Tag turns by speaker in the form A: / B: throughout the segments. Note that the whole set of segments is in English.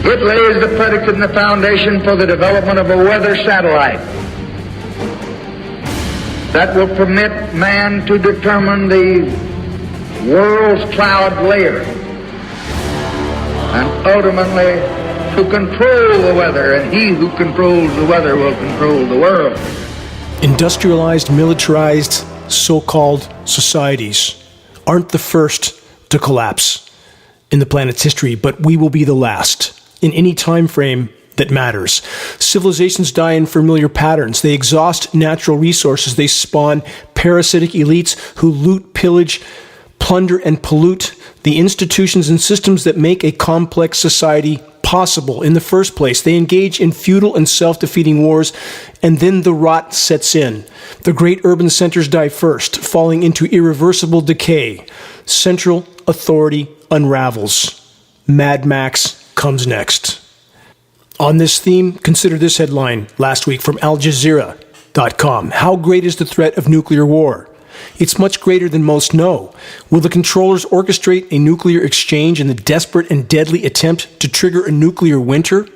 A: It lays the predicate and the foundation for the development of a weather satellite that will permit man to determine the world's cloud layer and ultimately to control the weather, and he who controls the weather will control the world.
B: Industrialized, militarized, so-called societies aren't the first to collapse in the planet's history, but we will be the last in any time frame that matters. Civilizations die in familiar patterns. They exhaust natural resources. They spawn parasitic elites who loot, pillage, plunder, and pollute the institutions and systems that make a complex society possible in the first place. They engage in futile and self-defeating wars, and then the rot sets in. The great urban centers die first, falling into irreversible decay. Central authority unravels. Mad Max comes next. On this theme, consider this headline last week from AlJazeera.com. How great is the threat of nuclear war? It's much greater than most know. Will the controllers orchestrate a nuclear exchange in the desperate and deadly attempt to trigger a nuclear winter?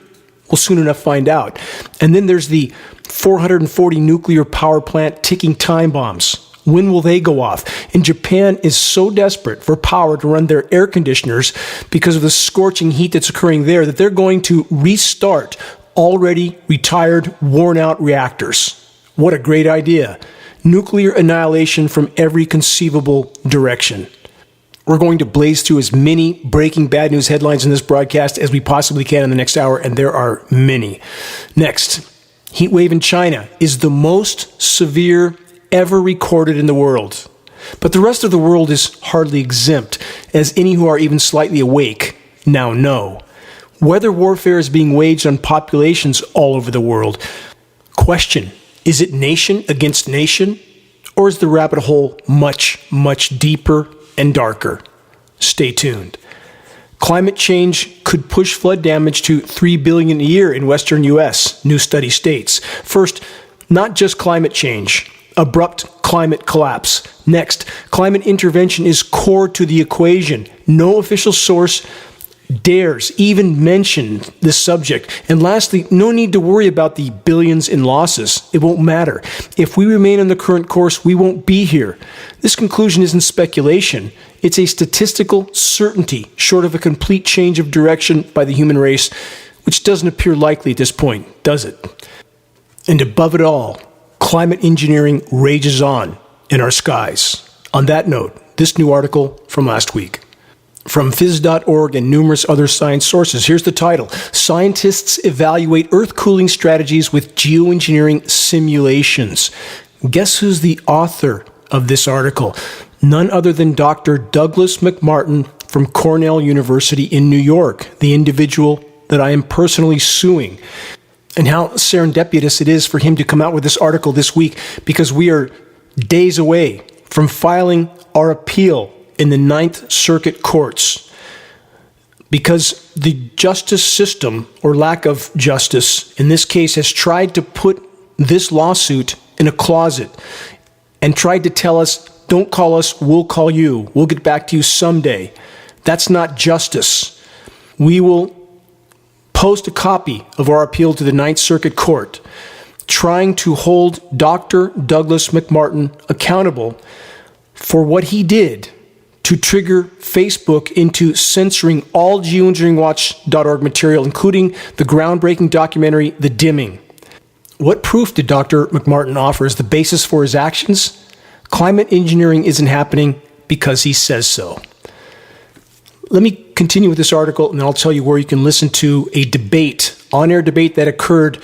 B: We'll soon enough find out. And then there's the 440 nuclear power plant ticking time bombs. When will they go off? And Japan is so desperate for power to run their air conditioners because of the scorching heat that's occurring there that they're going to restart already retired, worn-out reactors. What a great idea. Nuclear annihilation from every conceivable direction. We're going to blaze through as many breaking bad news headlines in this broadcast as we possibly can in the next hour, and there are many. Next, heat wave in China is the most severe ever recorded in the world. But the rest of the world is hardly exempt, as any who are even slightly awake now know. Weather warfare is being waged on populations all over the world. Question: is it nation against nation, or is the rabbit hole much, much deeper and darker? Stay tuned. Climate change could push flood damage to $3 billion a year in western U.S., new study states. First, not just climate change, abrupt climate collapse. Next, climate intervention is core to the equation. No official source dares even mention this subject. And lastly, no need to worry about the billions in losses. It won't matter. If we remain on the current course, we won't be here. This conclusion isn't speculation. It's a statistical certainty, short of a complete change of direction by the human race, which doesn't appear likely at this point, does it? And above it all, climate engineering rages on in our skies. On that note, this new article from last week. From phys.org and numerous other science sources, here's the title: Scientists evaluate Earth cooling strategies with geoengineering simulations. Guess who's the author of this article? None other than Dr. Douglas McMartin from Cornell University in New York, the individual that I am personally suing. And how serendipitous it is for him to come out with this article this week, because we are days away from filing our appeal in the Ninth Circuit courts, because the justice system, or lack of justice in this case, has tried to put this lawsuit in a closet and tried to tell us, don't call us, we'll call you. We'll get back to you someday. That's not justice. We will post a copy of our appeal to the Ninth Circuit Court, trying to hold Dr. Douglas McMartin accountable for what he did to trigger Facebook into censoring all geoengineeringwatch.org material, including the groundbreaking documentary, The Dimming. What proof did Dr. McMartin offer as the basis for his actions? Climate engineering isn't happening because he says so. Let me continue with this article, and I'll tell you where you can listen to a debate, on-air debate that occurred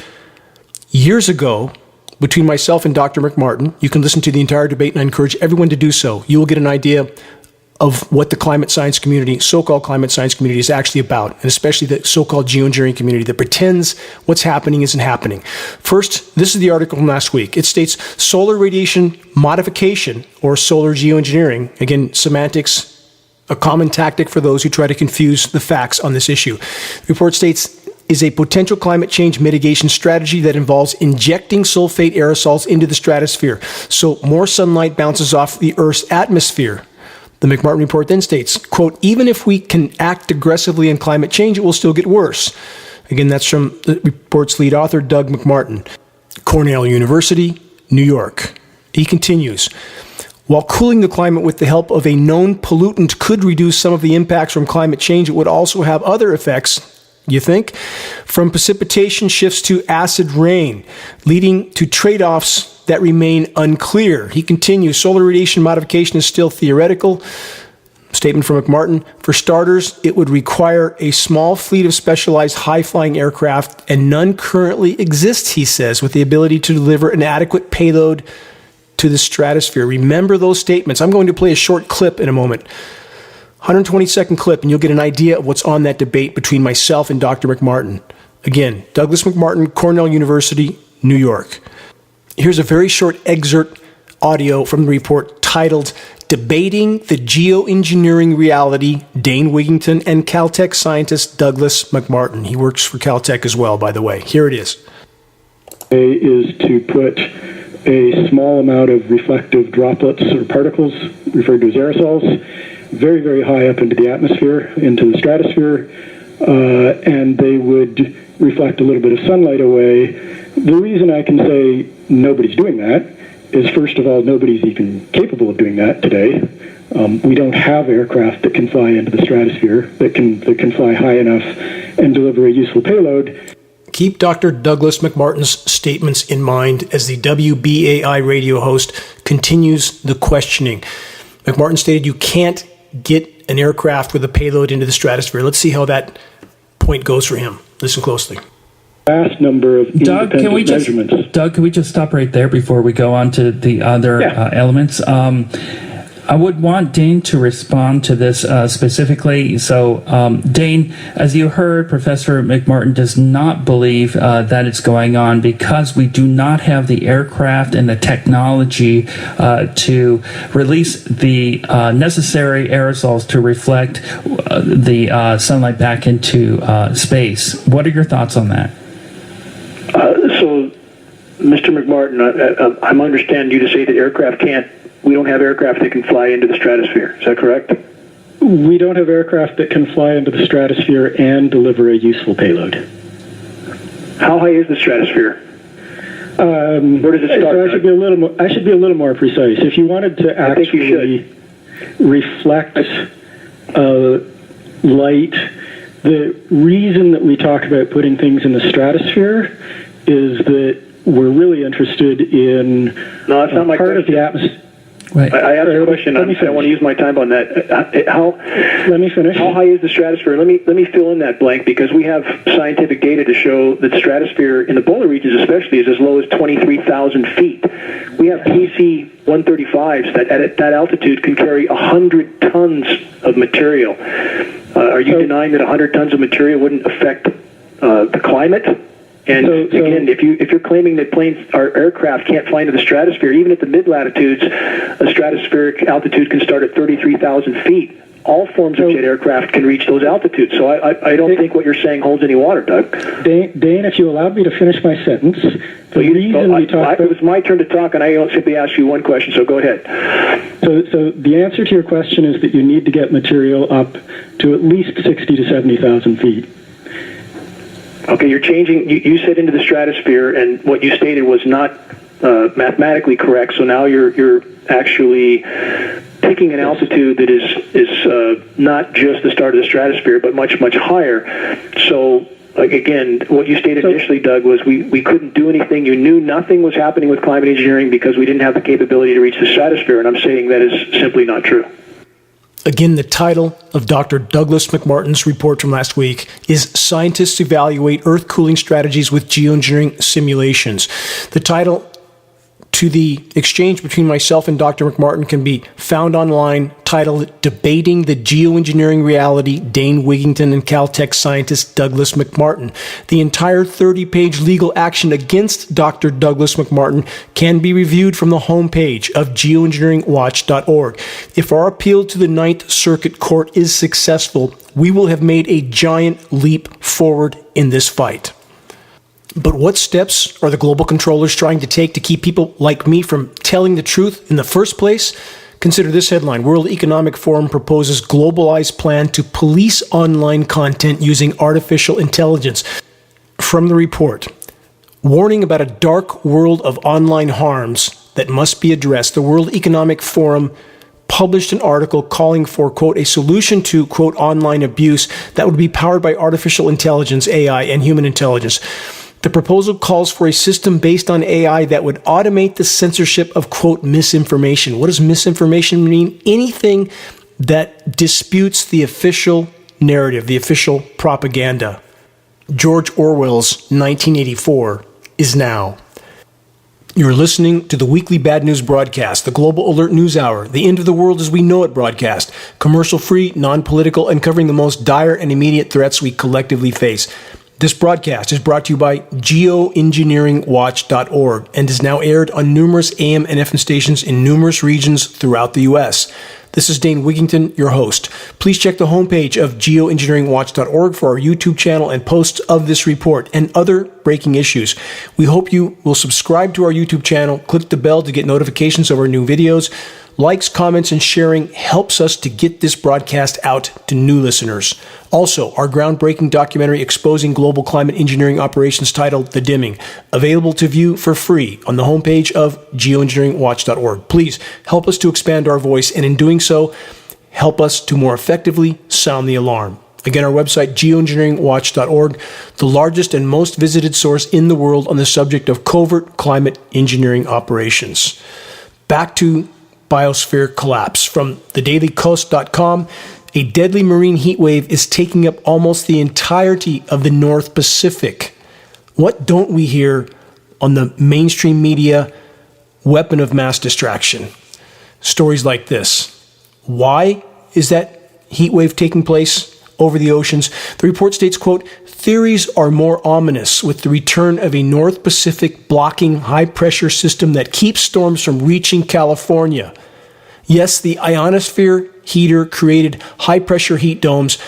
B: years ago between myself and Dr. McMartin. You can listen to the entire debate, and I encourage everyone to do so. You will get an idea of what the climate science community, so-called climate science community, is actually about, and especially the so-called geoengineering community that pretends what's happening isn't happening. First, this is the article from last week. It states, solar radiation modification, or solar geoengineering, again, semantics, a common tactic for those who try to confuse the facts on this issue. The report states, is a potential climate change mitigation strategy that involves injecting sulfate aerosols into the stratosphere so more sunlight bounces off the Earth's atmosphere, The McMartin report then states, quote, even if we can act aggressively in climate change, it will still get worse. Again, that's from the report's lead author, Doug McMartin, Cornell University, New York. He continues, while cooling the climate with the help of a known pollutant could reduce some of the impacts from climate change, it would also have other effects, you think, from precipitation shifts to acid rain, leading to trade-offs that remain unclear. He continues, solar radiation modification is still theoretical. Statement from McMartin, for starters, it would require a small fleet of specialized high-flying aircraft, and none currently exists, he says, with the ability to deliver an adequate payload to the stratosphere. Remember those statements. I'm going to play a short clip in a moment. 120-second clip, and you'll get an idea of what's on that debate between myself and Dr. McMartin. Again, Douglas McMartin, Cornell University, New York. Here's a very short excerpt audio from the report titled Debating the Geoengineering Reality, Dane Wigington and Caltech scientist Douglas McMartin. He works for Caltech as well, by the way. Here it is.
C: Is to put a small amount of reflective droplets or particles, referred to as aerosols, very, very high up into the atmosphere, into the stratosphere, and they would reflect a little bit of sunlight away. The reason I can say nobody's doing that is, first of all, nobody's even capable of doing that today. We don't have aircraft that can fly into the stratosphere, that can fly high enough and deliver a useful payload.
B: Keep Dr. Douglas McMartin's statements in mind as the WBAI radio host continues the questioning. McMartin stated you can't get an aircraft with a payload into the stratosphere. Let's see how that point goes for him. Listen closely.
C: Vast number of independent measurements.
D: Doug, can we just stop right there before we go on to the other elements? I would want Dane to respond to this specifically. So, Dane, as you heard, Professor McMartin does not believe that it's going on because we do not have the aircraft and the technology to release the necessary aerosols to reflect the sunlight back into space. What are your thoughts on that?
E: So, Mr. McMartin, I'm understanding you to say that we don't have aircraft that can fly into the stratosphere. Is that correct?
C: We don't have aircraft that can fly into the stratosphere and deliver a useful payload.
E: How high is the stratosphere? Where does it start?
C: So I should be a little more precise. If you wanted to actually reflect light, the reason that we talk about putting things in the stratosphere is that we're really interested in
E: no, that's not my
C: part
E: question.
C: Of the atmosphere.
E: Right. I asked a question. I want to use my time on that.
C: Let me finish.
E: How high is the stratosphere? Let me fill in that blank because we have scientific data to show that the stratosphere in the polar regions, especially, is as low as 23,000 feet. We have PC-135s that at that altitude can carry 100 tons of material. Are you denying that 100 tons of material wouldn't affect the climate? And again, if you're claiming that aircraft can't fly into the stratosphere, even at the mid-latitudes, a stratospheric altitude can start at 33,000 feet. All forms of jet aircraft can reach those altitudes. So I don't think what you're saying holds any water, Doug.
C: Dane, if you allowed me to finish my sentence,
E: it was my turn to talk, and I simply asked you one question. So go ahead.
C: So the answer to your question is that you need to get material up to at least 60 to 70,000 feet.
E: Okay, you're changing. You said into the stratosphere, and what you stated was not mathematically correct. So now you're actually picking an altitude that is not just the start of the stratosphere, but much, much higher. So, again, what you stated initially, Doug, was we couldn't do anything. You knew nothing was happening with climate engineering because we didn't have the capability to reach the stratosphere, and I'm saying that is simply not true.
B: Again, the title of Dr. Douglas McMartin's report from last week is Scientists Evaluate Earth Cooling Strategies with Geoengineering Simulations. The title to the exchange between myself and Dr. McMartin can be found online, titled Debating the Geoengineering Reality, Dane Wigington and Caltech scientist Douglas McMartin. The entire 30-page legal action against Dr. Douglas McMartin can be reviewed from the homepage of geoengineeringwatch.org. If our appeal to the Ninth Circuit Court is successful, we will have made a giant leap forward in this fight. But what steps are the global controllers trying to take to keep people like me from telling the truth in the first place? Consider this headline: World Economic Forum proposes globalized plan to police online content using artificial intelligence. From the report, warning about a dark world of online harms that must be addressed, the World Economic Forum published an article calling for, quote, a solution to, quote, online abuse that would be powered by artificial intelligence, AI, and human intelligence. The proposal calls for a system based on AI that would automate the censorship of, quote, misinformation. What does misinformation mean? Anything that disputes the official narrative, the official propaganda. George Orwell's 1984 is now. You're listening to the weekly Bad News broadcast, the Global Alert News Hour, the end of the world as we know it broadcast, commercial-free, non-political, and covering the most dire and immediate threats we collectively face. This broadcast is brought to you by Geoengineeringwatch.org and is now aired on numerous AM and FM stations in numerous regions throughout the U.S. This is Dane Wigington, your host. Please check the homepage of Geoengineeringwatch.org for our YouTube channel and posts of this report and other breaking issues. We hope you will subscribe to our YouTube channel, click the bell to get notifications of our new videos. Likes, comments, and sharing helps us to get this broadcast out to new listeners. Also, our groundbreaking documentary exposing global climate engineering operations titled The Dimming, available to view for free on the homepage of Geoengineeringwatch.org. Please help us to expand our voice, and in doing so, help us to more effectively sound the alarm. Again, our website, Geoengineeringwatch.org, the largest and most visited source in the world on the subject of covert climate engineering operations. Back to biosphere collapse. From thedailycoast.com, a deadly marine heat wave is taking up almost the entirety of the North Pacific. What don't we hear on the mainstream media weapon of mass distraction? Stories like this. Why is that heat wave taking place over the oceans? The report states, quote, theories are more ominous with the return of a North Pacific blocking high-pressure system that keeps storms from reaching California. Yes, the ionosphere heater created high-pressure heat domes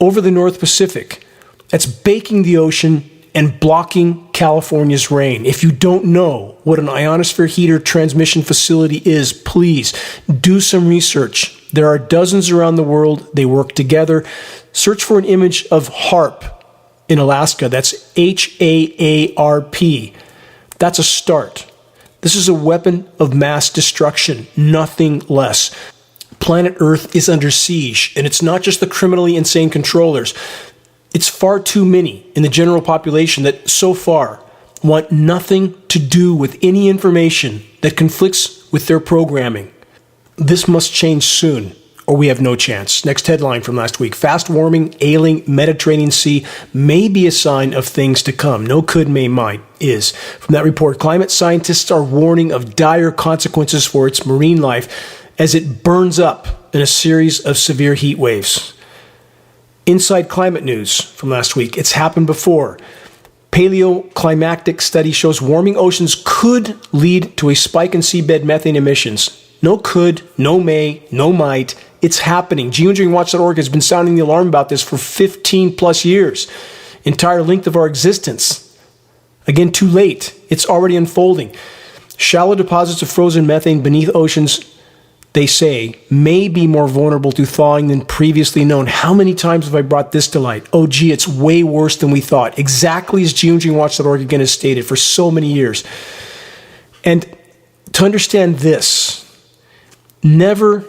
B: over the North Pacific. That's baking the ocean and blocking California's rain. If you don't know what an ionosphere heater transmission facility is, please do some research. There are dozens around the world. They work together. Search for an image of HAARP in Alaska. That's HAARP. That's a start. This is a weapon of mass destruction, nothing less. Planet Earth is under siege, and it's not just the criminally insane controllers. It's far too many in the general population that so far want nothing to do with any information that conflicts with their programming. This must change soon, or we have no chance. Next headline from last week. Fast warming, ailing Mediterranean Sea may be a sign of things to come. No could, may, might, is. From that report, climate scientists are warning of dire consequences for its marine life as it burns up in a series of severe heat waves. Inside Climate News from last week. It's happened before. Paleoclimatic study shows warming oceans could lead to a spike in seabed methane emissions. No could, no may, no might. It's happening. Geoengineeringwatch.org has been sounding the alarm about this for 15 plus years. Entire length of our existence. Again, too late. It's already unfolding. Shallow deposits of frozen methane beneath oceans, they say, may be more vulnerable to thawing than previously known. How many times have I brought this to light? Oh, gee, it's way worse than we thought. Exactly as Geoengineeringwatch.org again has stated for so many years. And to understand this, never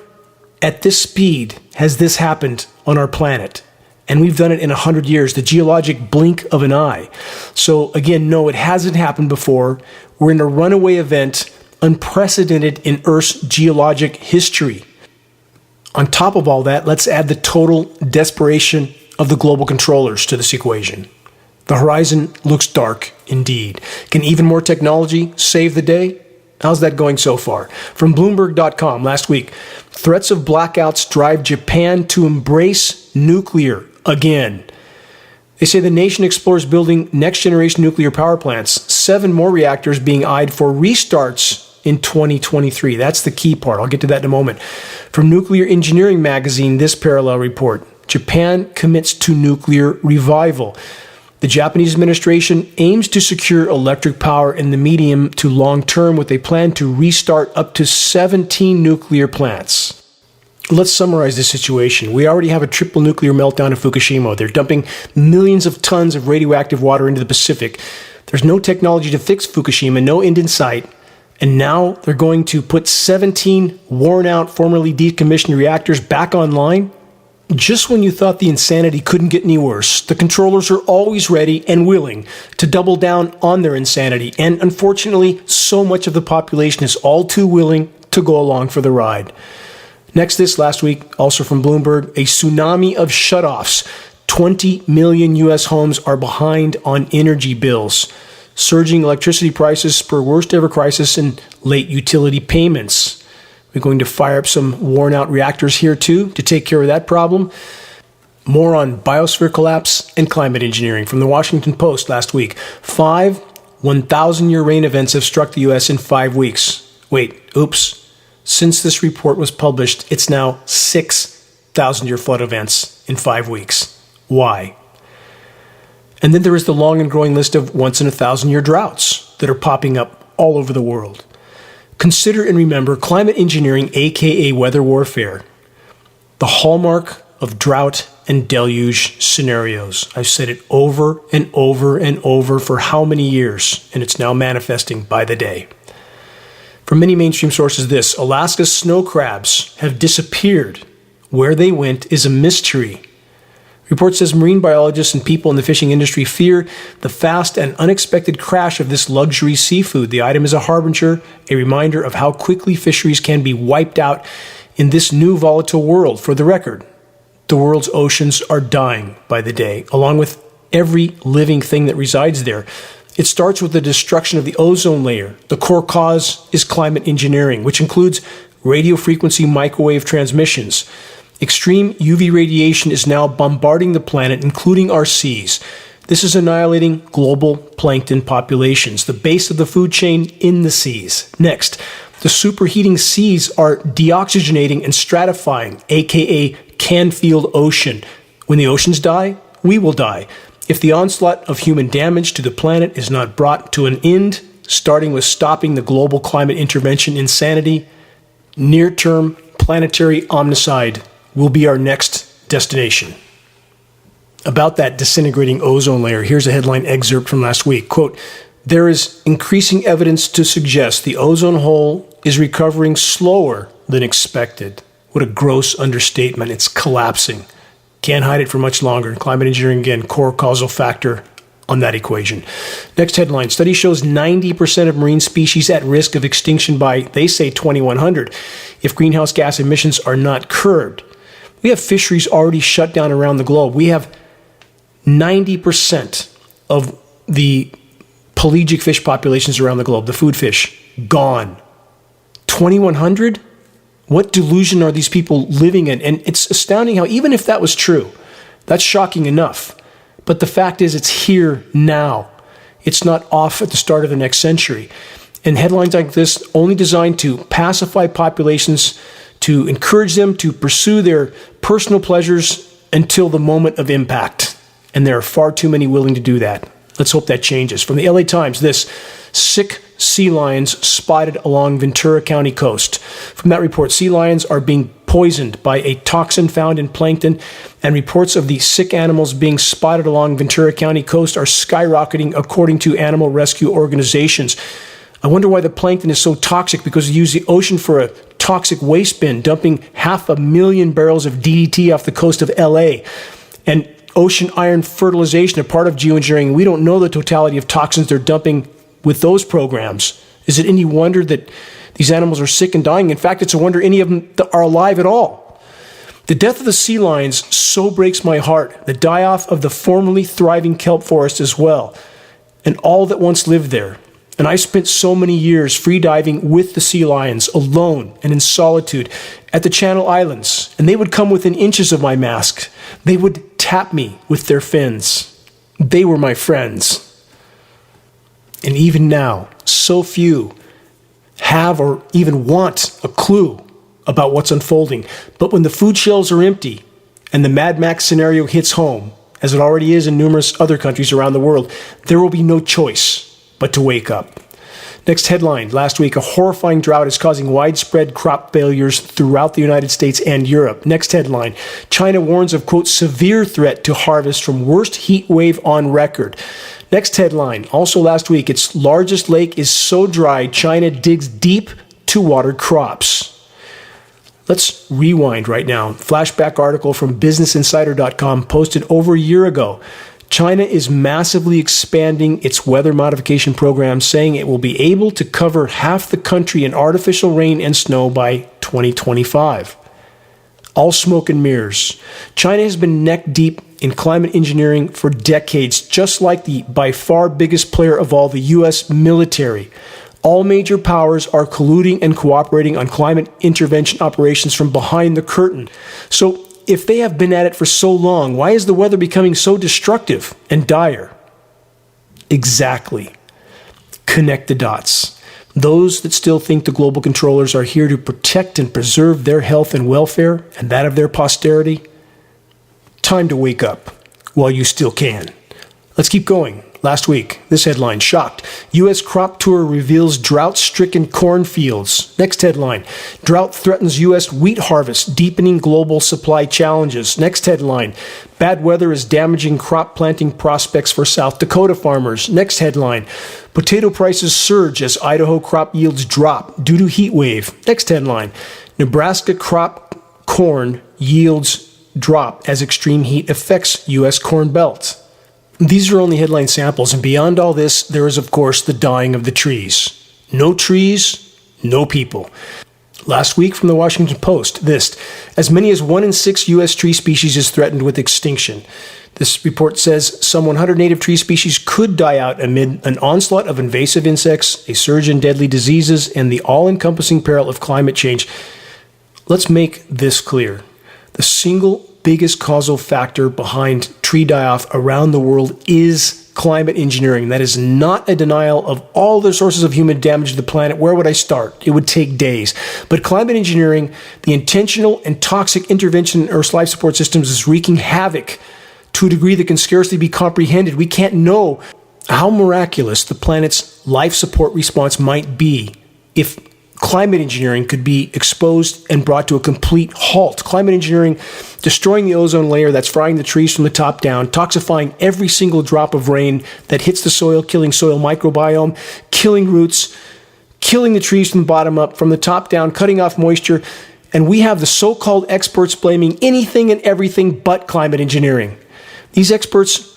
B: at this speed has this happened on our planet. And we've done it in 100 years, the geologic blink of an eye. So again, no, it hasn't happened before. We're in a runaway event, unprecedented in Earth's geologic history. On top of all that, let's add the total desperation of the global controllers to this equation. The horizon looks dark indeed. Can even more technology save the day? How's that going so far? From Bloomberg.com last week, threats of blackouts drive Japan to embrace nuclear again. They say the nation explores building next-generation nuclear power plants, 7 more reactors being eyed for restarts in 2023. That's the key part. I'll get to that in a moment. From Nuclear Engineering magazine, this parallel report, Japan commits to nuclear revival. The Japanese administration aims to secure electric power in the medium to long term with a plan to restart up to 17 nuclear plants. Let's summarize this situation. We already have a triple nuclear meltdown in Fukushima. They're dumping millions of tons of radioactive water into the Pacific. There's no technology to fix Fukushima, no end in sight. And now they're going to put 17 worn-out, formerly decommissioned reactors back online? Just when you thought the insanity couldn't get any worse, the controllers are always ready and willing to double down on their insanity. And unfortunately, so much of the population is all too willing to go along for the ride. Next, this last week, also from Bloomberg, a tsunami of shutoffs. 20 million U.S. homes are behind on energy bills. Surging electricity prices spur worst ever crisis in late utility payments. We're going to fire up some worn-out reactors here, too, to take care of that problem. More on biosphere collapse and climate engineering from the Washington Post last week. 5 1,000-year rain events have struck the U.S. in 5 weeks. Wait, oops. Since this report was published, it's now 6 1,000-year flood events in 5 weeks. Why? And then there is the long and growing list of once-in-a-thousand-year droughts that are popping up all over the world. Consider and remember climate engineering, aka weather warfare, the hallmark of drought and deluge scenarios. I've said it over and over and over for how many years, and it's now manifesting by the day. From many mainstream sources, this: Alaska's snow crabs have disappeared. Where they went is a mystery. Report says marine biologists and people in the fishing industry fear the fast and unexpected crash of this luxury seafood. The item is a harbinger, a reminder of how quickly fisheries can be wiped out in this new volatile world. For the record, the world's oceans are dying by the day, along with every living thing that resides there. It starts with the destruction of the ozone layer. The core cause is climate engineering, which includes radio frequency microwave transmissions. Extreme UV radiation is now bombarding the planet, including our seas. This is annihilating global plankton populations, the base of the food chain in the seas. Next, the superheating seas are deoxygenating and stratifying, aka Canfield Ocean. When the oceans die, we will die. If the onslaught of human damage to the planet is not brought to an end, starting with stopping the global climate intervention insanity, near-term planetary omnicide will be our next destination. About that disintegrating ozone layer, here's a headline excerpt from last week. Quote, "There is increasing evidence to suggest the ozone hole is recovering slower than expected." What a gross understatement. It's collapsing. Can't hide it for much longer. Climate engineering, again, core causal factor on that equation. Next headline, study shows 90% of marine species at risk of extinction by, they say, 2100 if greenhouse gas emissions are not curbed. We have fisheries already shut down around the globe. We have 90% of the pelagic fish populations around the globe, the food fish, gone. 2100? What delusion are these people living in? And it's astounding how, even if that was true, that's shocking enough. But the fact is, it's here now. It's not off at the start of the next century. And headlines like this, only designed to pacify populations, to encourage them to pursue their personal pleasures until the moment of impact. And there are far too many willing to do that. Let's hope that changes. From the LA Times, this: sick sea lions spotted along Ventura County coast. From that report, sea lions are being poisoned by a toxin found in plankton, and reports of the sick animals being spotted along Ventura County coast are skyrocketing, according to animal rescue organizations. I wonder why the plankton is so toxic, because they use the ocean for a toxic waste bin, dumping 500,000 barrels of DDT off the coast of LA. And ocean iron fertilization, a part of geoengineering. We don't know the totality of toxins they're dumping with those programs. Is it any wonder that these animals are sick and dying? In fact, it's a wonder any of them are alive at all. The death of the sea lions so breaks my heart. The die-off of the formerly thriving kelp forest as well, and all that once lived there. And I spent so many years free diving with the sea lions, alone and in solitude, at the Channel Islands. And they would come within inches of my mask. They would tap me with their fins. They were my friends. And even now, so few have or even want a clue about what's unfolding. But when the food shelves are empty and the Mad Max scenario hits home, as it already is in numerous other countries around the world, there will be no choice but to wake up. Next headline, last week, a horrifying drought is causing widespread crop failures throughout the United States and Europe. Next headline, China warns of, quote, severe threat to harvest from worst heat wave on record. Next headline, also last week, its largest lake is so dry, China digs deep to water crops. Let's rewind right now. Flashback article from BusinessInsider.com posted over a year ago. China is massively expanding its weather modification program, saying it will be able to cover half the country in artificial rain and snow by 2025. All smoke and mirrors. China has been neck deep in climate engineering for decades, just like the by far biggest player of all, the U.S. military. All major powers are colluding and cooperating on climate intervention operations from behind the curtain. So, if they have been at it for so long, why is the weather becoming so destructive and dire? Exactly. Connect the dots. Those that still think the global controllers are here to protect and preserve their health and welfare and that of their posterity, time to wake up while you still can. Let's keep going. Last week, this headline, shocked. U.S. crop tour reveals drought-stricken cornfields. Next headline, drought threatens U.S. wheat harvest, deepening global supply challenges. Next headline, bad weather is damaging crop planting prospects for South Dakota farmers. Next headline, potato prices surge as Idaho crop yields drop due to heat wave. Next headline, Nebraska crop corn yields drop as extreme heat affects U.S. corn belt. These are only headline samples, and beyond all this, there is, of course, the dying of the trees. No trees, no people. Last week from the Washington Post, this, as many as 1 in 6 U.S. tree species is threatened with extinction. This report says some 100 native tree species could die out amid an onslaught of invasive insects, a surge in deadly diseases, and the all-encompassing peril of climate change. Let's make this clear. The single biggest causal factor behind tree die-off around the world is climate engineering. That is not a denial of all the sources of human damage to the planet. Where would I start? It would take days. But climate engineering, the intentional and toxic intervention in Earth's life support systems, is wreaking havoc to a degree that can scarcely be comprehended. We can't know how miraculous the planet's life support response might be if climate engineering could be exposed and brought to a complete halt. Climate engineering destroying the ozone layer that's frying the trees from the top down, toxifying every single drop of rain that hits the soil, killing soil microbiome, killing roots, killing the trees from the bottom up, from the top down, cutting off moisture. And we have the so-called experts blaming anything and everything but climate engineering. These experts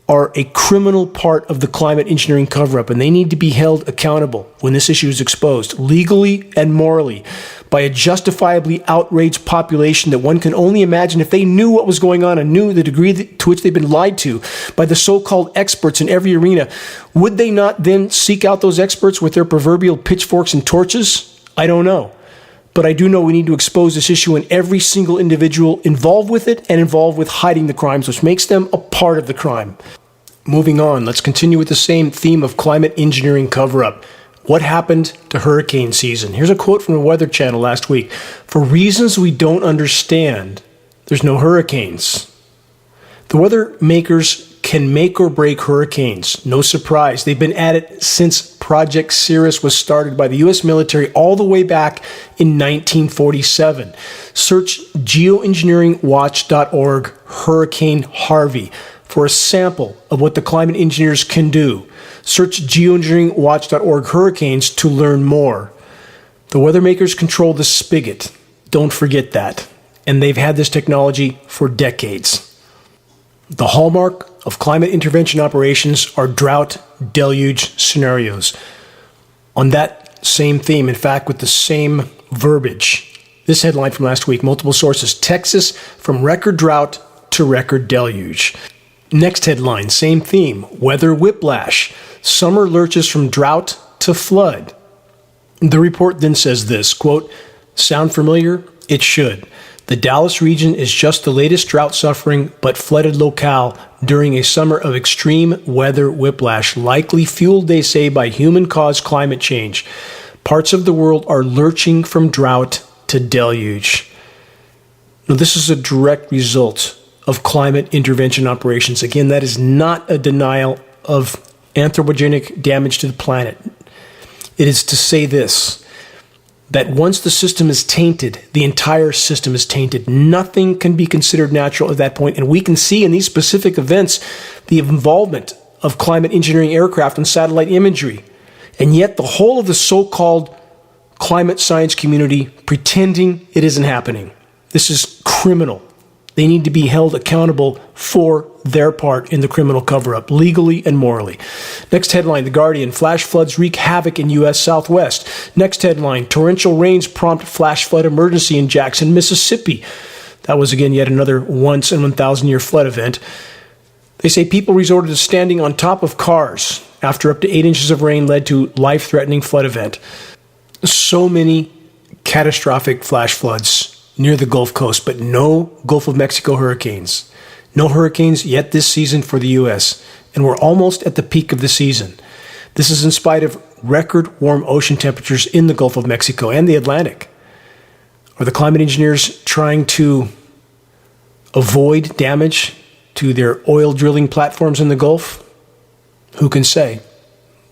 B: are a criminal part of the climate engineering cover-up, and they need to be held accountable when this issue is exposed, legally and morally, by a justifiably outraged population that one can only imagine, if they knew what was going on and knew the degree to which they've been lied to by the so-called experts in every arena, would they not then seek out those experts with their proverbial pitchforks and torches? I don't know. But I do know we need to expose this issue in every single individual involved with it and involved with hiding the crimes, which makes them a part of the crime. Moving on, let's continue with the same theme of climate engineering cover-up. What happened to hurricane season? Here's a quote from the Weather Channel last week. For reasons we don't understand, there's no hurricanes. The weather makers can make or break hurricanes. No surprise. They've been at it since Project Cirrus was started by the U.S. military all the way back in 1947. Search geoengineeringwatch.org Hurricane Harvey for a sample of what the climate engineers can do. Search geoengineeringwatch.org hurricanes to learn more. The weather makers control the spigot. Don't forget that. And they've had this technology for decades. The hallmark of climate intervention operations are drought deluge scenarios. On that same theme, in fact, with the same verbiage, this headline from last week, multiple sources, Texas from record drought to record deluge. Next headline, same theme, weather whiplash. Summer lurches from drought to flood. The report then says this, quote, sound familiar? It should. The Dallas region is just the latest drought-suffering but flooded locale during a summer of extreme weather whiplash, likely fueled, they say, by human-caused climate change. Parts of the world are lurching from drought to deluge. Now, this is a direct result of climate intervention operations. Again, that is not a denial of anthropogenic damage to the planet. It is to say this, that once the system is tainted, the entire system is tainted. Nothing can be considered natural at that point. And we can see in these specific events the involvement of climate engineering aircraft and satellite imagery. And yet the whole of the so-called climate science community pretending it isn't happening. This is criminal. They need to be held accountable for their part in the criminal cover-up, legally and morally. Next headline, The Guardian, flash floods wreak havoc in U.S. Southwest. Next headline, torrential rains prompt flash flood emergency in Jackson, Mississippi. That was, again, yet another once in 1,000-year flood event. They say people resorted to standing on top of cars after up to 8 inches of rain led to life-threatening flood event. So many catastrophic flash floods near the Gulf Coast, but no Gulf of Mexico hurricanes. No hurricanes yet this season for the U.S., and we're almost at the peak of the season. This is in spite of record warm ocean temperatures in the Gulf of Mexico and the Atlantic. Are the climate engineers trying to avoid damage to their oil drilling platforms in the Gulf? Who can say?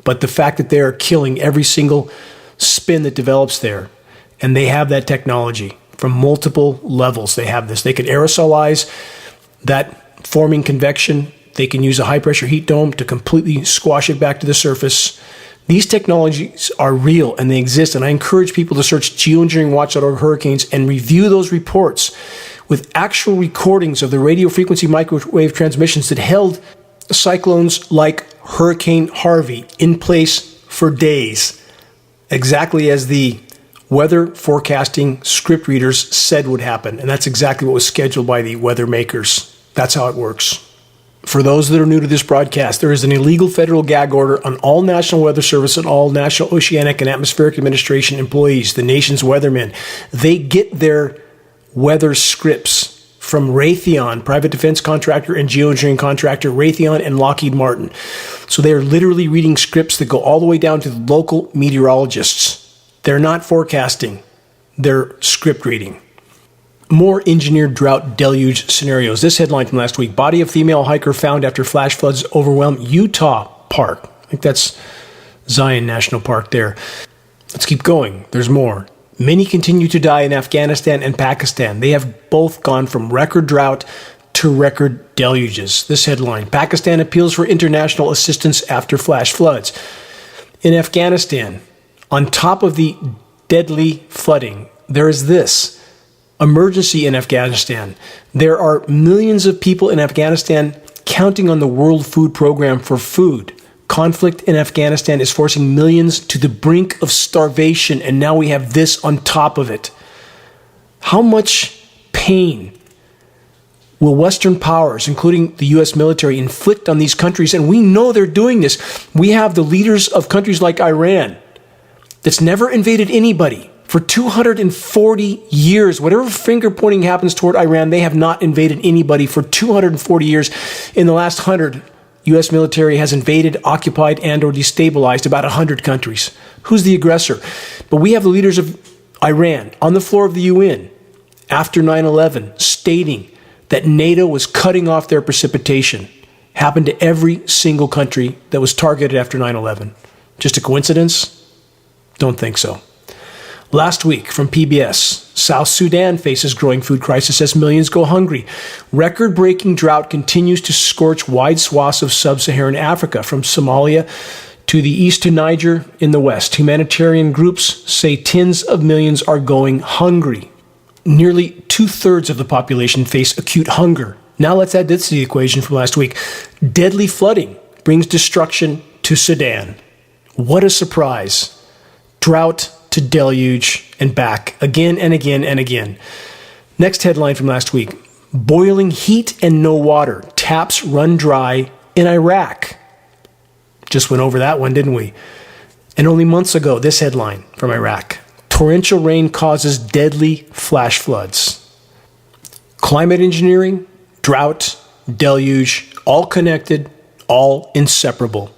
B: But the fact that they are killing every single spin that develops there, and they have that technology from multiple levels. They have this. They can aerosolize that forming convection. They can use a high-pressure heat dome to completely squash it back to the surface. These technologies are real, and they exist, and I encourage people to search geoengineeringwatch.org hurricanes and review those reports with actual recordings of the radio frequency microwave transmissions that held cyclones like Hurricane Harvey in place for days, exactly as the weather forecasting script readers said would happen. And that's exactly what was scheduled by the weather makers. That's how it works. For those that are new to this broadcast, there is an illegal federal gag order on all National Weather Service and all National Oceanic and Atmospheric Administration employees, the nation's weathermen. They get their weather scripts from Raytheon, private defense contractor and geoengineering contractor, Raytheon and Lockheed Martin. So they are literally reading scripts that go all the way down to the local meteorologists. They're not forecasting, they're script reading. More engineered drought deluge scenarios. This headline from last week, body of female hiker found after flash floods overwhelm Utah park. I think that's Zion National Park there. Let's keep going. There's more. Many continue to die in Afghanistan and Pakistan. They have both gone from record drought to record deluges. This headline, Pakistan appeals for international assistance after flash floods. In Afghanistan, on top of the deadly flooding, there is this emergency in Afghanistan. There are millions of people in Afghanistan counting on the World Food Program for food. Conflict in Afghanistan is forcing millions to the brink of starvation, and now we have this on top of it. How much pain will Western powers, including the U.S. military, inflict on these countries? And we know they're doing this. We have the leaders of countries like Iran that's never invaded anybody. For 240 years, whatever finger pointing happens toward Iran, they have not invaded anybody for 240 years. In the last 100, U.S. military has invaded, occupied, and or destabilized about 100 countries. Who's the aggressor? But we have the leaders of Iran on the floor of the UN after 9/11 stating that NATO was cutting off their precipitation. Happened to every single country that was targeted after 9/11. Just a coincidence? Don't think so. Last week from PBS, South Sudan faces growing food crisis as millions go hungry. Record-breaking drought continues to scorch wide swaths of sub-Saharan Africa, from Somalia to the east to Niger in the west. Humanitarian groups say tens of millions are going hungry. Nearly 2/3 of the population face acute hunger. Now let's add this to the equation from last week. Deadly flooding brings destruction to Sudan. What a surprise. Drought to deluge and back again and again and again. Next headline from last week. Boiling heat and no water. Taps run dry in Iraq. Just went over that one, didn't we? And only months ago, this headline from Iraq. Torrential rain causes deadly flash floods. Climate engineering, drought, deluge, all connected, all inseparable.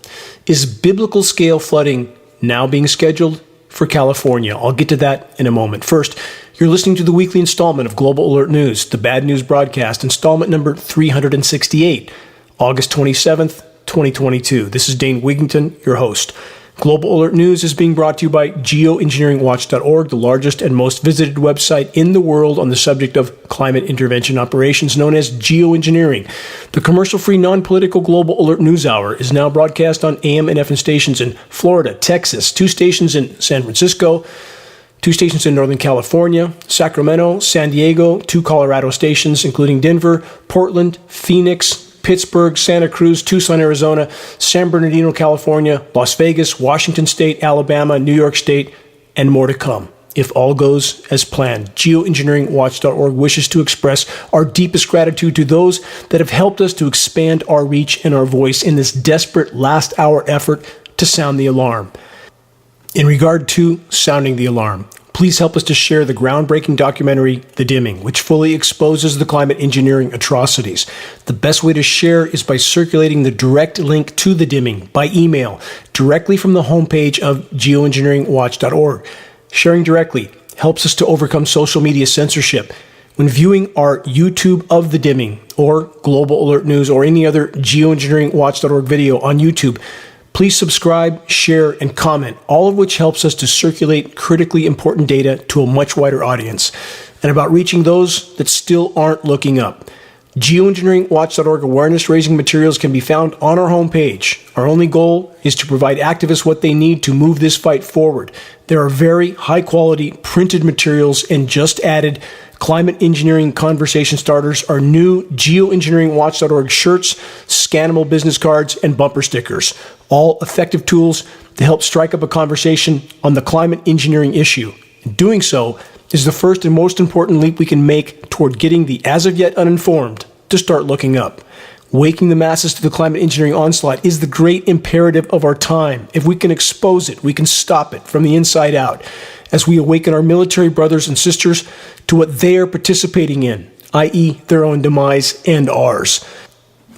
B: Is biblical scale flooding now being scheduled for California? I'll get to that in a moment. First, You're listening to the weekly installment of Global Alert News, the Bad News Broadcast, installment number 368, August 27th, 2022. This is Dane Wigington, your host. Global Alert News is being brought to you by Geoengineeringwatch.org, the largest and most visited website in the world on the subject of climate intervention operations, known as geoengineering. The commercial-free, non-political Global Alert News Hour is now broadcast on AM and FM stations in Florida, Texas, 2 stations in San Francisco, 2 stations in Northern California, Sacramento, San Diego, 2 Colorado stations, including Denver, Portland, Phoenix, Pittsburgh, Santa Cruz, Tucson, Arizona, San Bernardino, California, Las Vegas, Washington State, Alabama, New York State, and more to come, if all goes as planned. Geoengineeringwatch.org wishes to express our deepest gratitude to those that have helped us to expand our reach and our voice in this desperate last-hour effort to sound the alarm. In regard to sounding the alarm, please help us to share the groundbreaking documentary, The Dimming, which fully exposes the climate engineering atrocities. The best way to share is by circulating the direct link to The Dimming by email directly from the homepage of geoengineeringwatch.org. Sharing directly helps us to overcome social media censorship. When viewing our YouTube of The Dimming or Global Alert News or any other geoengineeringwatch.org video on YouTube, please subscribe, share, and comment, all of which helps us to circulate critically important data to a much wider audience, and about reaching those that still aren't looking up. Geoengineeringwatch.org awareness-raising materials can be found on our homepage. Our only goal is to provide activists what they need to move this fight forward. There are very high-quality printed materials and just added climate engineering conversation starters are new geoengineeringwatch.org shirts, scannable business cards, and bumper stickers. All effective tools to help strike up a conversation on the climate engineering issue. Doing so is the first and most important leap we can make toward getting the as of yet uninformed to start looking up. Waking the masses to the climate engineering onslaught is the great imperative of our time. If we can expose it, we can stop it from the inside out as we awaken our military brothers and sisters to what they are participating in, i.e. their own demise and ours.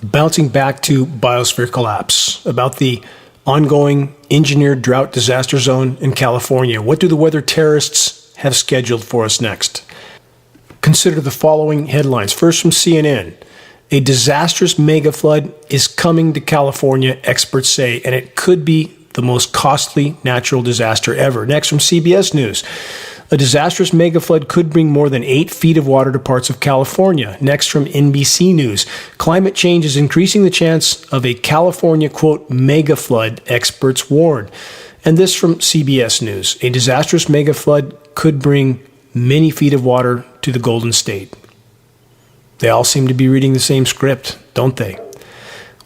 B: Bouncing back to biosphere collapse, about the ongoing engineered drought disaster zone in California. What do the weather terrorists have scheduled for us next? Consider the following headlines. First from CNN. A disastrous mega flood is coming to California, experts say, and it could be the most costly natural disaster ever. Next from CBS News. A disastrous mega flood could bring more than 8 feet of water to parts of California. Next from NBC News. Climate change is increasing the chance of a California, quote, mega flood, experts warn. And this from CBS News. A disastrous mega flood could bring many feet of water to the Golden State. They all seem to be reading the same script, don't they?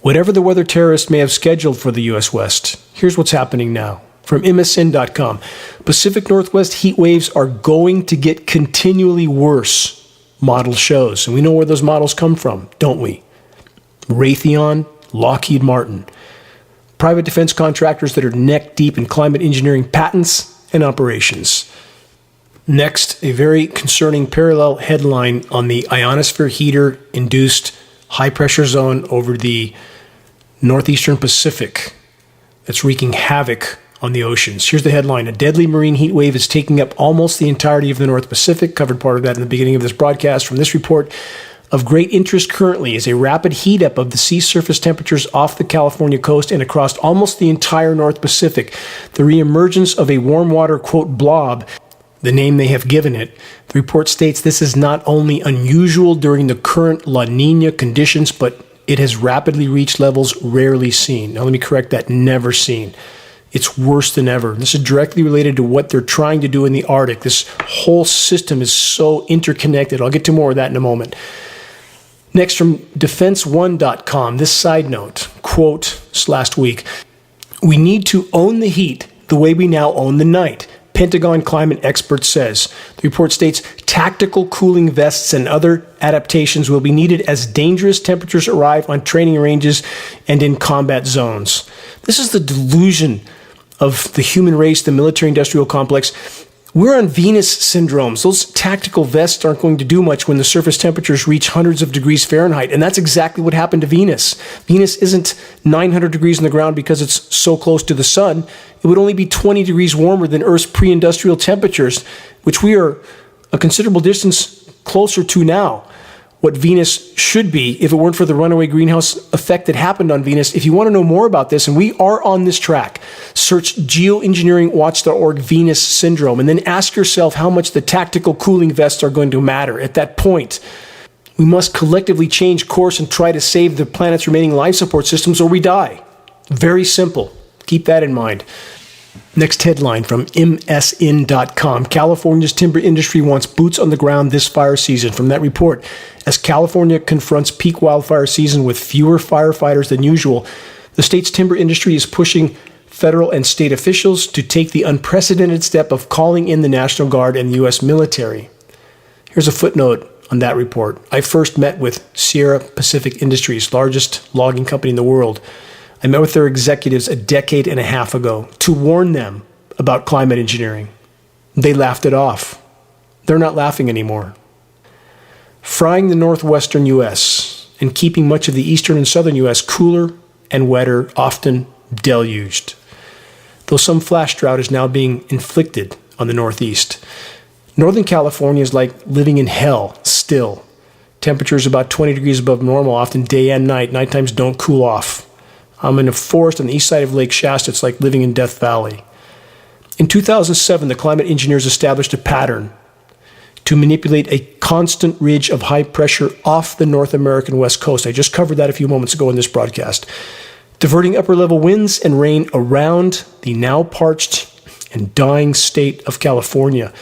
B: Whatever the weather terrorists may have scheduled for the U.S. West, here's what's happening now. From MSN.com, Pacific Northwest heat waves are going to get continually worse, model shows. And we know where those models come from, don't we? Raytheon, Lockheed Martin. Private defense contractors that are neck deep in climate engineering patents and operations. Next, a very concerning parallel headline on the ionosphere heater-induced high-pressure zone over the northeastern Pacific that's wreaking havoc on the oceans. Here's the headline. A deadly marine heat wave is taking up almost the entirety of the North Pacific. Covered part of that in the beginning of this broadcast. From this report, of great interest currently is a rapid heat up of the sea surface temperatures off the California coast and across almost the entire North Pacific. The reemergence of a warm water, quote, blob, the name they have given it. The report states this is not only unusual during the current La Nina conditions, but it has rapidly reached levels rarely seen. Now let me correct that, never seen. It's worse than ever. This is directly related to what they're trying to do in the Arctic. This whole system is so interconnected. I'll get to more of that in a moment. Next from defenseone.com, this side note, quote, last week, we need to own the heat the way we now own the night. Pentagon climate expert says. The report states tactical cooling vests and other adaptations will be needed as dangerous temperatures arrive on training ranges and in combat zones. This is the delusion of the human race, the military-industrial complex. We're on Venus syndromes. Those tactical vests aren't going to do much when the surface temperatures reach hundreds of degrees Fahrenheit, and that's exactly what happened to Venus. Venus isn't 900 degrees on the ground because it's so close to the sun. It would only be 20 degrees warmer than Earth's pre-industrial temperatures, which we are a considerable distance closer to now what Venus should be if it weren't for the runaway greenhouse effect that happened on Venus. If you want to know more about this, and we are on this track, search geoengineeringwatch.org Venus syndrome, and then ask yourself how much the tactical cooling vests are going to matter. At that point, we must collectively change course and try to save the planet's remaining life support systems, or we die. Very simple. Keep that in mind. Next headline from MSN.com. California's timber industry wants boots on the ground this fire season. From that report, as California confronts peak wildfire season with fewer firefighters than usual, the state's timber industry is pushing federal and state officials to take the unprecedented step of calling in the National Guard and the U.S. military. Here's a footnote on that report. I first met with Sierra Pacific Industries, largest logging company in the world. I met with their executives a decade and a half ago to warn them about climate engineering. They laughed it off. They're not laughing anymore. Frying the northwestern U.S. and keeping much of the eastern and southern U.S. cooler and wetter, often deluged. Though some flash drought is now being inflicted on the northeast. Northern California is like living in hell still. Temperatures about 20 degrees above normal, often day and night. Night times don't cool off. I'm in a forest on the east side of Lake Shasta. It's like living in Death Valley. In 2007, the climate engineers established a pattern to manipulate a constant ridge of high pressure off the North American west coast. I just covered that a few moments ago in this broadcast. Diverting upper-level winds and rain around the now parched and dying state of California.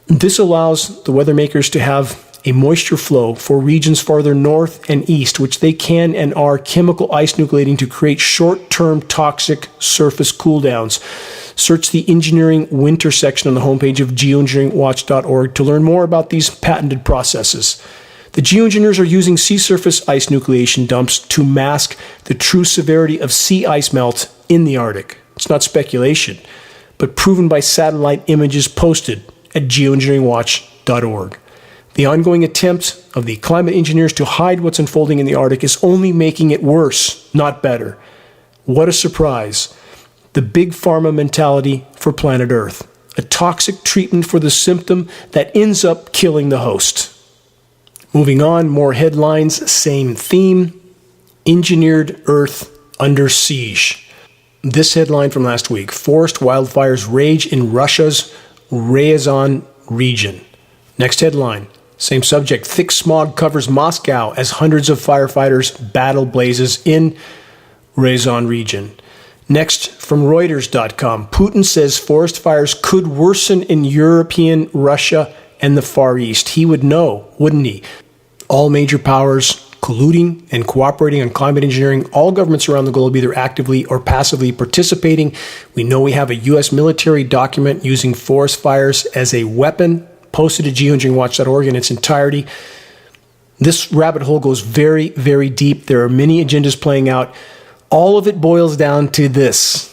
B: This allows the weather makers to have a moisture flow for regions farther north and east, which they can and are chemical ice nucleating to create short-term toxic surface cooldowns. Search the engineering winter section on the homepage of geoengineeringwatch.org to learn more about these patented processes. The geoengineers are using sea surface ice nucleation dumps to mask the true severity of sea ice melt in the Arctic. It's not speculation, but proven by satellite images posted at geoengineeringwatch.org. The ongoing attempt of the climate engineers to hide what's unfolding in the Arctic is only making it worse, not better. What a surprise. The big pharma mentality for planet Earth. A toxic treatment for the symptom that ends up killing the host. Moving on, more headlines, same theme. Engineered Earth under siege. This headline from last week. Forest wildfires rage in Russia's Ryazan region. Next headline. Same subject. Thick smog covers Moscow as hundreds of firefighters battle blazes in Ryazan region. Next, from Reuters.com. Putin says forest fires could worsen in European Russia and the Far East. He would know, wouldn't he? All major powers colluding and cooperating on climate engineering. All governments around the globe either actively or passively participating. We know we have a U.S. military document using forest fires as a weapon, posted at geoengineeringwatch.org in its entirety. This rabbit hole goes very, very deep. There are many agendas playing out. All of it boils down to this.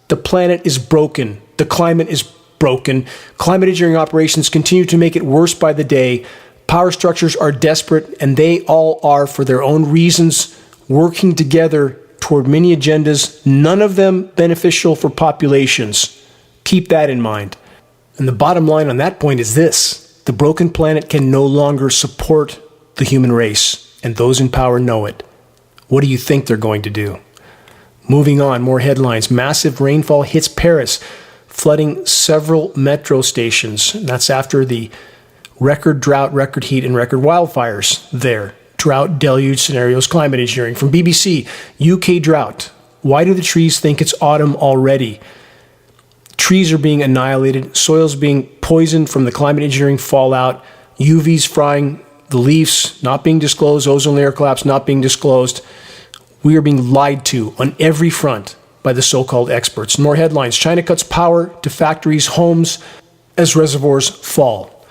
B: The planet is broken. The climate is broken. Climate engineering operations continue to make it worse by the day. Power structures are desperate, and they all are, for their own reasons, working together toward many agendas, none of them beneficial for populations. Keep that in mind. And the bottom line on that point is this. The broken planet can no longer support the human race, and those in power know it. What do you think they're going to do? Moving on, more headlines. Massive rainfall hits Paris, flooding several metro stations. That's after the record drought, record heat, and record wildfires there. Drought, deluge scenarios, climate engineering. From BBC, UK drought. Why do the trees think it's autumn already? Trees are being annihilated, soils being poisoned from the climate engineering fallout, UVs frying the leaves, not being disclosed, ozone layer collapse not being disclosed. We are being lied to on every front by the so-called experts. More headlines. China cuts power to factories, homes as reservoirs fall.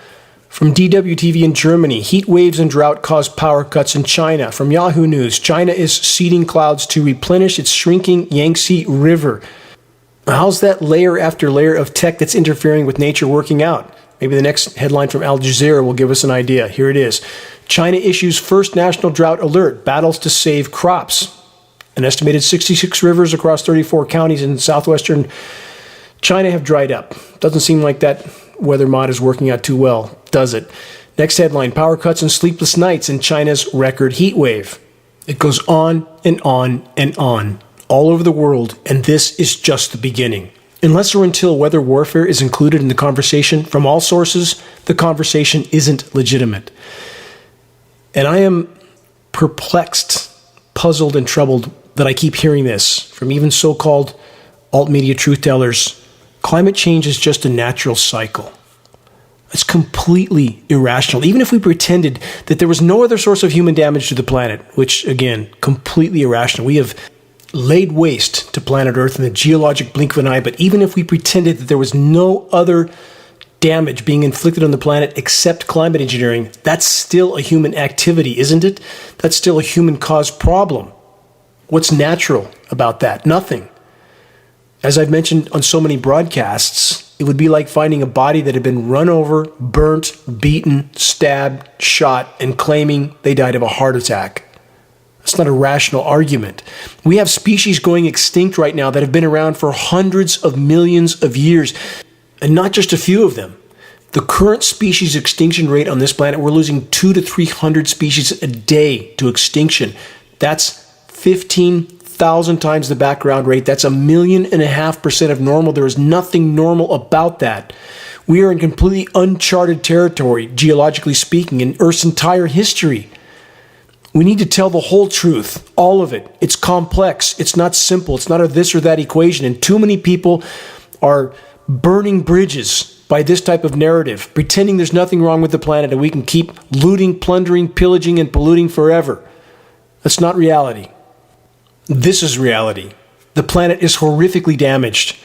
B: From DWTV in Germany, heat waves and drought cause power cuts in China. From Yahoo News, China is seeding clouds to replenish its shrinking Yangtze River. How's that layer after layer of tech that's interfering with nature working out? Maybe the next headline from Al Jazeera will give us an idea. Here it is. China issues first national drought alert, battles to save crops. An estimated 66 rivers across 34 counties in southwestern China have dried up. Doesn't seem like that weather mod is working out too well, does it? Next headline, power cuts and sleepless nights in China's record heat wave. It goes on and on and on, all over the world, and this is just the beginning. Unless or until weather warfare is included in the conversation from all sources, the conversation isn't legitimate. And I am perplexed, puzzled, and troubled that I keep hearing this from even so-called alt-media truth-tellers. Climate change is just a natural cycle. It's completely irrational. Even if we pretended that there was no other source of human damage to the planet, which, again, completely irrational. We have laid waste to planet Earth in the geologic blink of an eye, but even if we pretended that there was no other damage being inflicted on the planet except climate engineering, that's still a human activity, isn't it? That's still a human-caused problem. What's natural about that? Nothing. As I've mentioned on so many broadcasts, it would be like finding a body that had been run over, burnt, beaten, stabbed, shot, and claiming they died of a heart attack. That's not a rational argument. We have species going extinct right now that have been around for hundreds of millions of years, and not just a few of them. The current species extinction rate on this planet, we're losing 200 to 300 species a day to extinction. That's 15,000 times the background rate. That's 1.5 million% of normal. There is nothing normal about that. We are in completely uncharted territory, geologically speaking, in Earth's entire history. We need to tell the whole truth, all of it. It's complex. It's not simple. It's not a this or that equation. And too many people are burning bridges by this type of narrative, pretending there's nothing wrong with the planet and we can keep looting, plundering, pillaging, and polluting forever. That's not reality. This is reality. The planet is horrifically damaged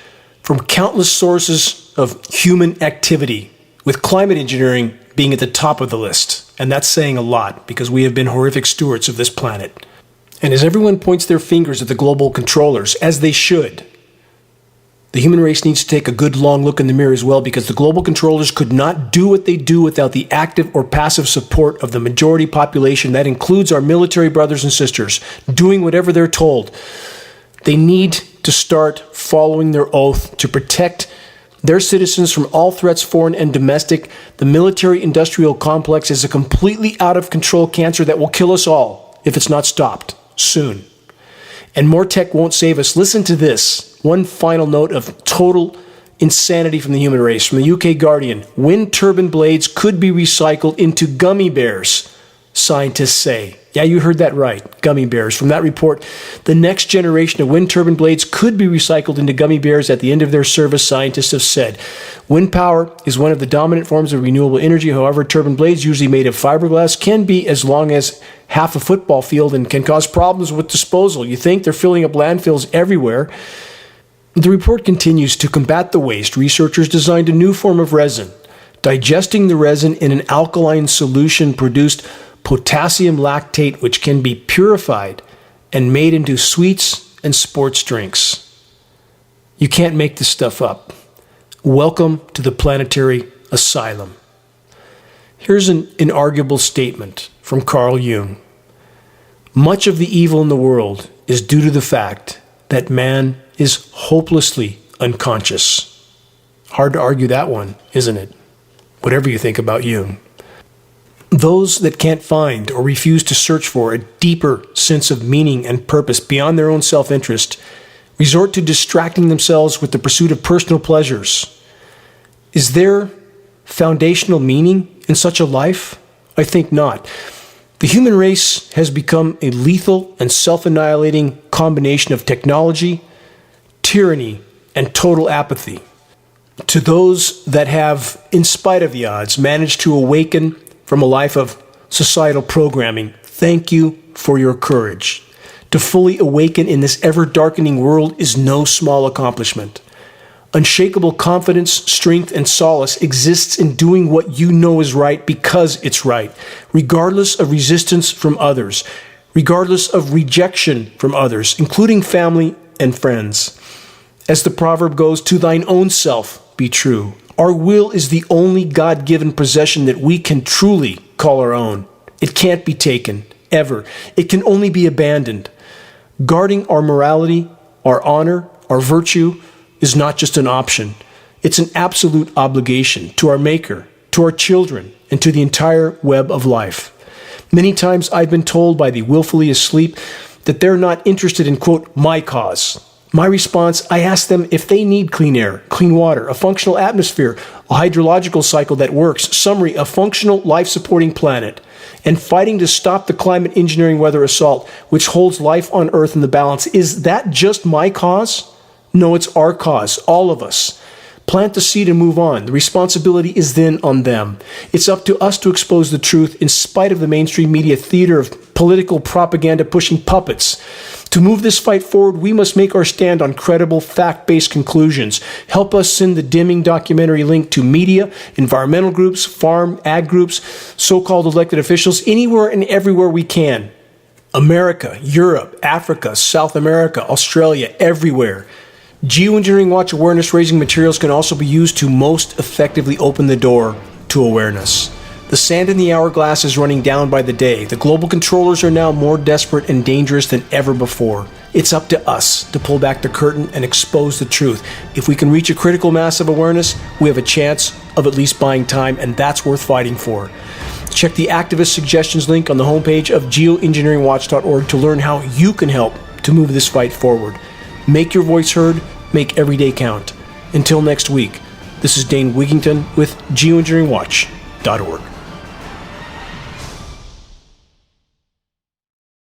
B: from countless sources of human activity, with climate engineering being at the top of the list. And that's saying a lot, because we have been horrific stewards of this planet. And as everyone points their fingers at the global controllers, as they should, the human race needs to take a good long look in the mirror as well, because the global controllers could not do what they do without the active or passive support of the majority population. That includes our military brothers and sisters, doing whatever they're told. They need to start following their oath to protect their citizens from all threats, foreign and domestic. The military-industrial complex is a completely out-of-control cancer that will kill us all if it's not stopped soon. And more tech won't save us. Listen to this. One final note of total insanity from the human race. From the UK Guardian, wind turbine blades could be recycled into gummy bears, scientists say. Yeah, you heard that right, gummy bears. From that report, the next generation of wind turbine blades could be recycled into gummy bears at the end of their service, scientists have said. Wind power is one of the dominant forms of renewable energy. However, turbine blades, usually made of fiberglass, can be as long as half a football field and can cause problems with disposal. You think they're filling up landfills everywhere. The report continues. To combat the waste, researchers designed a new form of resin. Digesting the resin in an alkaline solution produced potassium lactate, which can be purified and made into sweets and sports drinks. You can't make this stuff up. Welcome to the planetary asylum. Here's an inarguable statement from Carl Jung. Much of the evil in the world is due to the fact that man is hopelessly unconscious. Hard to argue that one, isn't it? Whatever you think about Jung. Those that can't find or refuse to search for a deeper sense of meaning and purpose beyond their own self-interest resort to distracting themselves with the pursuit of personal pleasures. Is there foundational meaning in such a life? I think not. The human race has become a lethal and self-annihilating combination of technology, tyranny, and total apathy. To those that have, in spite of the odds, managed to awaken from a life of societal programming, thank you for your courage. To fully awaken in this ever-darkening world is no small accomplishment. Unshakable confidence, strength, and solace exists in doing what you know is right because it's right, regardless of resistance from others, regardless of rejection from others, including family and friends. As the proverb goes, to thine own self be true. Our will is the only God-given possession that we can truly call our own. It can't be taken, ever. It can only be abandoned. Guarding our morality, our honor, our virtue is not just an option. It's an absolute obligation to our Maker, to our children, and to the entire web of life. Many times I've been told by the willfully asleep that they're not interested in, quote, my cause. My response, I ask them if they need clean air, clean water, a functional atmosphere, a hydrological cycle that works, summary, a functional life-supporting planet, and fighting to stop the climate engineering weather assault, which holds life on Earth in the balance. Is that just my cause? No, it's our cause, all of us. Plant the seed and move on. The responsibility is then on them. It's up to us to expose the truth in spite of the mainstream media theater of political propaganda pushing puppets. To move this fight forward, we must make our stand on credible, fact-based conclusions. Help us send the dimming documentary link to media, environmental groups, farm, ag groups, so-called elected officials, anywhere and everywhere we can. America, Europe, Africa, South America, Australia, everywhere. Geoengineering Watch awareness-raising materials can also be used to most effectively open the door to awareness. The sand in the hourglass is running down by the day. The global controllers are now more desperate and dangerous than ever before. It's up to us to pull back the curtain and expose the truth. If we can reach a critical mass of awareness, we have a chance of at least buying time, and that's worth fighting for. Check the activist suggestions link on the homepage of geoengineeringwatch.org to learn how you can help to move this fight forward. Make your voice heard, make every day count. Until next week, this is Dane Wigington with geoengineeringwatch.org.